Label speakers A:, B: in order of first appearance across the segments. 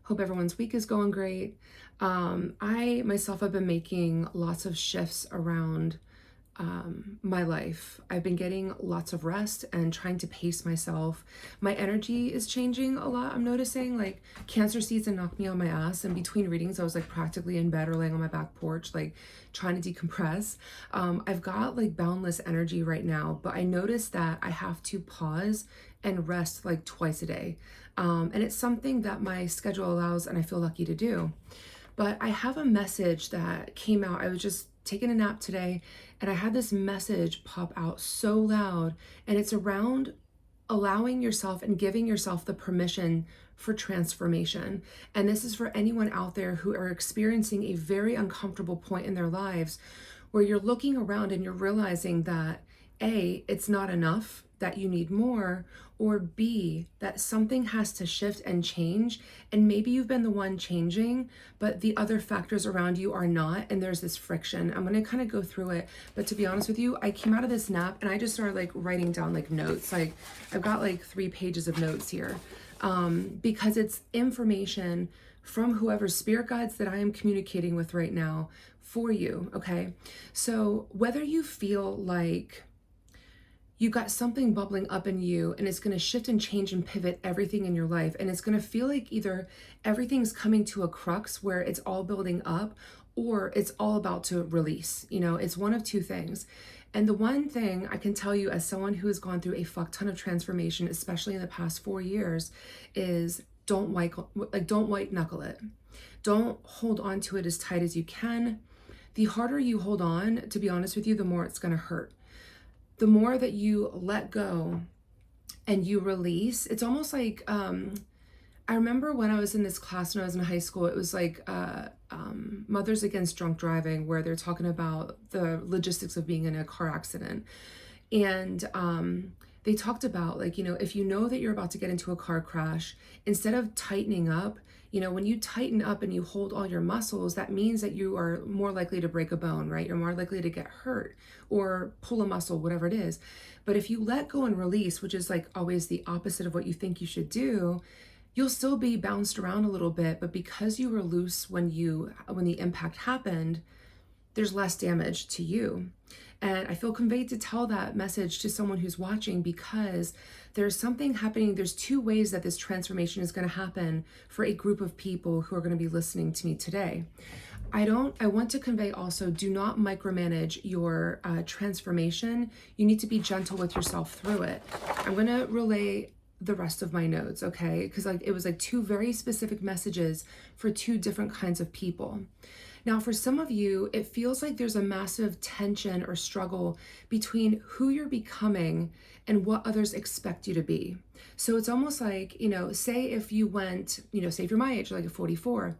A: Hope everyone's week is going great. I myself have been making lots of shifts around my life. I've been getting lots of rest and trying to pace myself. My energy is changing a lot. I'm noticing like cancer season knocked me on my ass, and between readings, I was like practically in bed or laying on my back porch, like trying to decompress. I've got like boundless energy right now, but I noticed that I have to pause and rest like twice a day. And it's something that my schedule allows, and I feel lucky to do. But I have a message that came out. I was just taking a nap today, and I had this message pop out so loud, and it's around allowing yourself and giving yourself the permission for transformation. And this is for anyone out there who are experiencing a very uncomfortable point in their lives where you're looking around and you're realizing that A, it's not enough, that you need more, or B, that something has to shift and change. And maybe you've been the one changing, but the other factors around you are not. And there's this friction. I'm going to kind of go through it. But to be honest with you, I came out of this nap and I just started like writing down like notes. Like I've got like 3 pages of notes here because it's information from whoever spirit guides that I am communicating with right now for you. Okay. So whether you feel like you got something bubbling up in you and it's going to shift and change and pivot everything in your life, and it's going to feel like either everything's coming to a crux where it's all building up or it's all about to release. It's one of two things. And the one thing I can tell you as someone who has gone through a fuck ton of transformation, especially in the past 4 years, is don't white knuckle it. Don't hold on to it as tight as you can. The harder you hold on, to be honest with you, the more it's going to hurt. The more that you let go and you release, it's almost like, I remember when I was in this class when I was in high school, it was like Mothers Against Drunk Driving, where they're talking about the logistics of being in a car accident. And they talked about like, if you know that you're about to get into a car crash, instead of tightening up, when you tighten up and you hold all your muscles, that means that you are more likely to break a bone, right? You're more likely to get hurt or pull a muscle, whatever it is. But if you let go and release, which is like always the opposite of what you think you should do, you'll still be bounced around a little bit. But because you were loose when the impact happened, there's less damage to you. And I feel conveyed to tell that message to someone who's watching, because there's something happening. There's 2 ways that this transformation is going to happen for a group of people who are going to be listening to me today. I want to convey also, do not micromanage your transformation. You need to be gentle with yourself through it. I'm going to relay the rest of my notes, okay? Because it was 2 very specific messages for 2 different kinds of people. Now, for some of you, it feels like there's a massive tension or struggle between who you're becoming and what others expect you to be. So it's almost like, say if you went, say if you're my age, like at 44,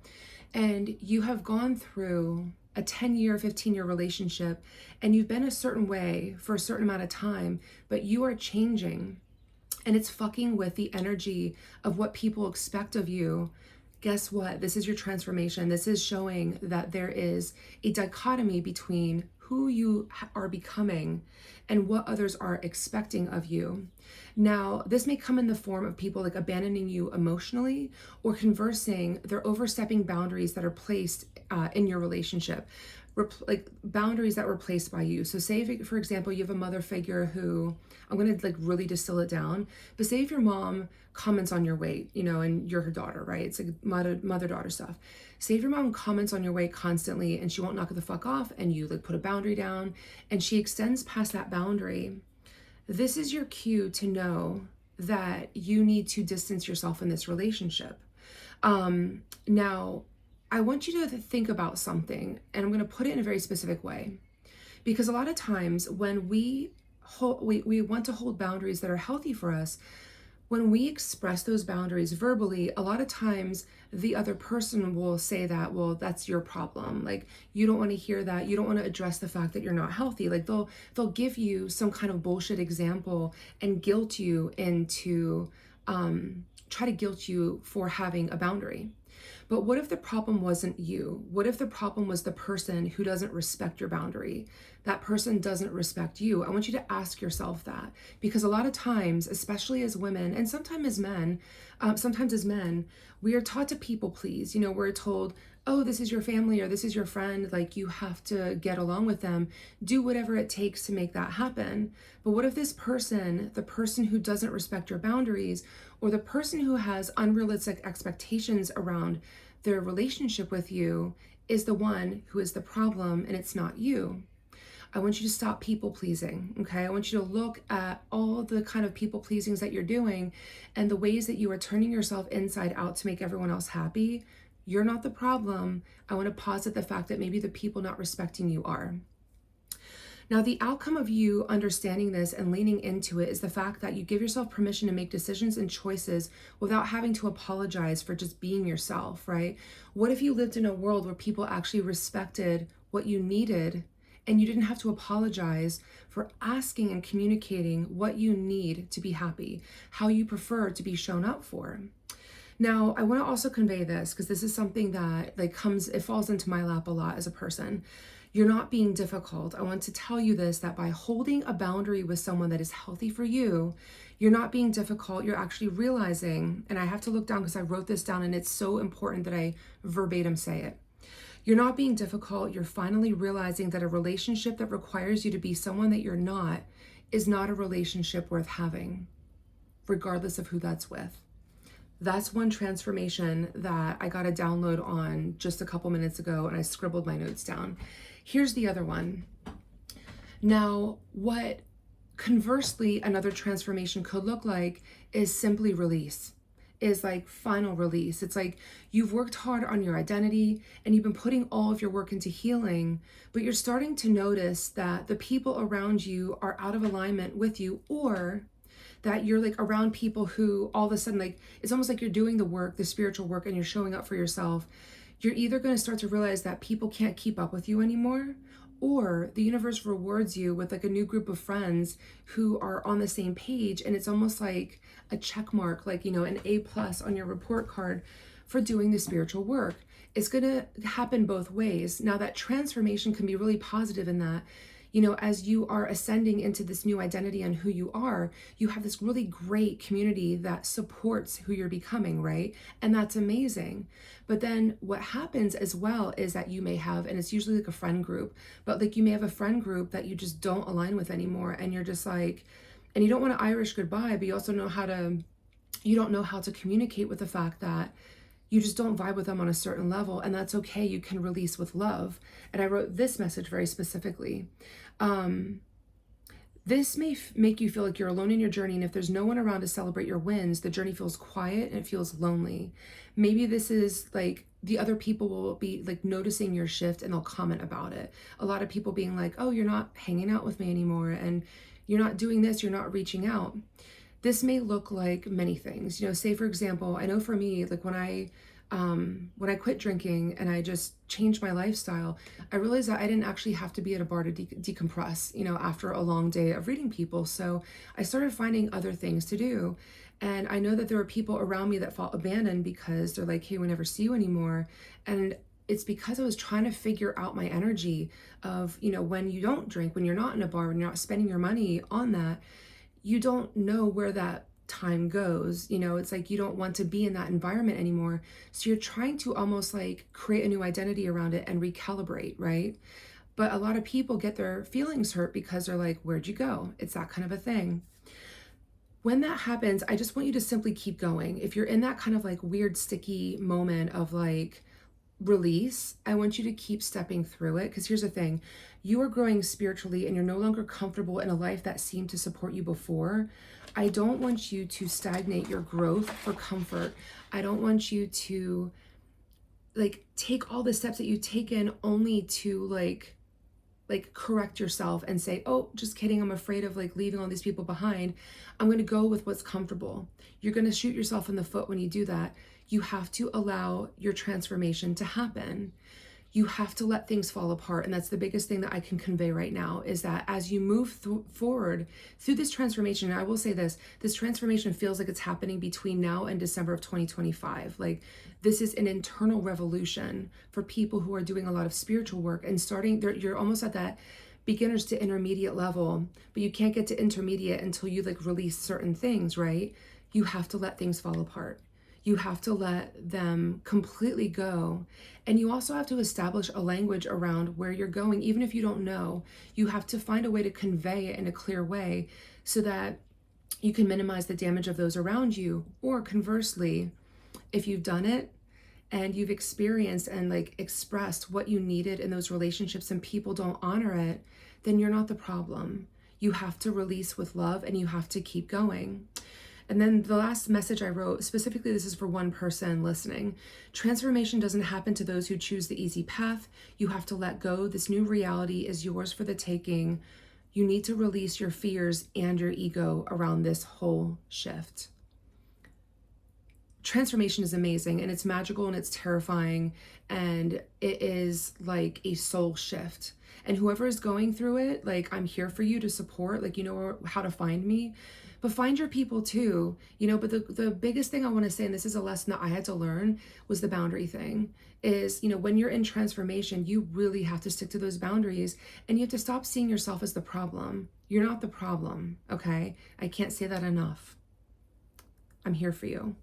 A: and you have gone through a 10-year, 15-year relationship, and you've been a certain way for a certain amount of time, but you are changing, and it's fucking with the energy of what people expect of you. Guess what? This is your transformation. This is showing that there is a dichotomy between who you are becoming and what others are expecting of you. Now, this may come in the form of people like abandoning you emotionally, or conversing, they're overstepping boundaries that are placed in your relationship, like boundaries that were placed by you. So say, if, for example, you have a mother figure who, I'm going to really distill it down, but say if your mom comments on your weight, and you're her daughter, right? It's like mother-daughter stuff. Say if your mom comments on your weight constantly and she won't knock it the fuck off, and you put a boundary down and she extends past that boundary, this is your cue to know that you need to distance yourself in this relationship. Now, I want you to think about something, and I'm going to put it in a very specific way, because a lot of times when we want to hold boundaries that are healthy for us, when we express those boundaries verbally, a lot of times the other person will say that, well, that's your problem. Like, you don't want to hear that. You don't want to address the fact that you're not healthy. Like, they'll give you some kind of bullshit example and guilt you into, try to guilt you for having a boundary. But what if the problem wasn't you? What if the problem was the person who doesn't respect your boundary? That person doesn't respect you. I want you to ask yourself that, because a lot of times, especially as women and sometimes as men, we are taught to people please. We're told, oh, this is your family or this is your friend, like you have to get along with them, do whatever it takes to make that happen. But what if this person, the person who doesn't respect your boundaries, or the person who has unrealistic expectations around their relationship with you, is the one who is the problem and it's not you? I want you to stop people pleasing, okay? I want you to look at all the kind of people pleasings that you're doing and the ways that you are turning yourself inside out to make everyone else happy. You're not the problem. I want to posit the fact that maybe the people not respecting you are. Now, the outcome of you understanding this and leaning into it is the fact that you give yourself permission to make decisions and choices without having to apologize for just being yourself, right? What if you lived in a world where people actually respected what you needed and you didn't have to apologize for asking and communicating what you need to be happy, how you prefer to be shown up for? Now, I want to also convey this because this is something that it falls into my lap a lot as a person. You're not being difficult. I want to tell you this, that by holding a boundary with someone that is healthy for you, you're not being difficult. You're actually realizing, and I have to look down because I wrote this down and it's so important that I verbatim say it. You're not being difficult. You're finally realizing that a relationship that requires you to be someone that you're not is not a relationship worth having, regardless of who that's with. That's one transformation that I got a download on just a couple minutes ago, and I scribbled my notes down. Here's the other one. Now, what conversely another transformation could look like is simply release, is like final release. It's like you've worked hard on your identity and you've been putting all of your work into healing, but you're starting to notice that the people around you are out of alignment with you, or that you're like around people who all of a sudden, like, it's almost like you're doing the work, the spiritual work, and you're showing up for yourself. You're either going to start to realize that people can't keep up with you anymore, or the universe rewards you with like a new group of friends who are on the same page. And it's almost like a check mark, like, an A+ on your report card for doing the spiritual work. It's going to happen both ways. Now, that transformation can be really positive in that, as you are ascending into this new identity and who you are, you have this really great community that supports who you're becoming, right? And that's amazing. But then what happens as well is that you may have, and it's usually like a friend group, but like you may have a friend group that you just don't align with anymore. And you're just like, and you don't want to Irish goodbye, but you also you don't know how to communicate with the fact that you just don't vibe with them on a certain level, and that's okay. You can release with love. And I wrote this message very specifically. This may make you feel like you're alone in your journey, and if there's no one around to celebrate your wins, the journey feels quiet and it feels lonely. Maybe this is like the other people will be like noticing your shift and they'll comment about it. A lot of people being like, oh, you're not hanging out with me anymore, and you're not doing this, you're not reaching out. This may look like many things. Say for example, I know for me, like when I quit drinking and I just changed my lifestyle, I realized that I didn't actually have to be at a bar to decompress, after a long day of reading people. So I started finding other things to do. And I know that there were people around me that felt abandoned because they're like, hey, we never see you anymore. And it's because I was trying to figure out my energy of, when you don't drink, when you're not in a bar, when you're not spending your money on that, you don't know where that time goes. It's like you don't want to be in that environment anymore. So you're trying to almost like create a new identity around it and recalibrate, right? But a lot of people get their feelings hurt because they're like, where'd you go? It's that kind of a thing. When that happens, I just want you to simply keep going. If you're in that kind of like weird, sticky moment of like release, I want you to keep stepping through it. Because here's the thing, you are growing spiritually and you're no longer comfortable in a life that seemed to support you before. I don't want you to stagnate your growth for comfort. I don't want you to like take all the steps that you've taken only to like correct yourself and say, oh, just kidding, I'm afraid of like leaving all these people behind. I'm going to go with what's comfortable. You're going to shoot yourself in the foot when you do that. You have to allow your transformation to happen. You have to let things fall apart. And that's the biggest thing that I can convey right now, is that as you move forward through this transformation, and I will say this transformation feels like it's happening between now and December of 2025. Like, this is an internal revolution for people who are doing a lot of spiritual work and starting, you're almost at that beginners to intermediate level, but you can't get to intermediate until you like release certain things, right? You have to let things fall apart. You have to let them completely go. And you also have to establish a language around where you're going. Even if you don't know, you have to find a way to convey it in a clear way so that you can minimize the damage of those around you. Or conversely, if you've done it and you've experienced and like expressed what you needed in those relationships and people don't honor it, then you're not the problem. You have to release with love and you have to keep going. And then the last message I wrote, specifically, this is for one person listening. Transformation doesn't happen to those who choose the easy path. You have to let go. This new reality is yours for the taking. You need to release your fears and your ego around this whole shift. Transformation is amazing and it's magical and it's terrifying and it is like a soul shift. And whoever is going through it, like, I'm here for you to support, like, you know how to find me, but find your people too, you know. But the biggest thing I want to say, and this is a lesson that I had to learn, was the boundary thing. Is, you know, when you're in transformation, you really have to stick to those boundaries and you have to stop seeing yourself as the problem. You're not the problem, okay? I can't say that enough. I'm here for you.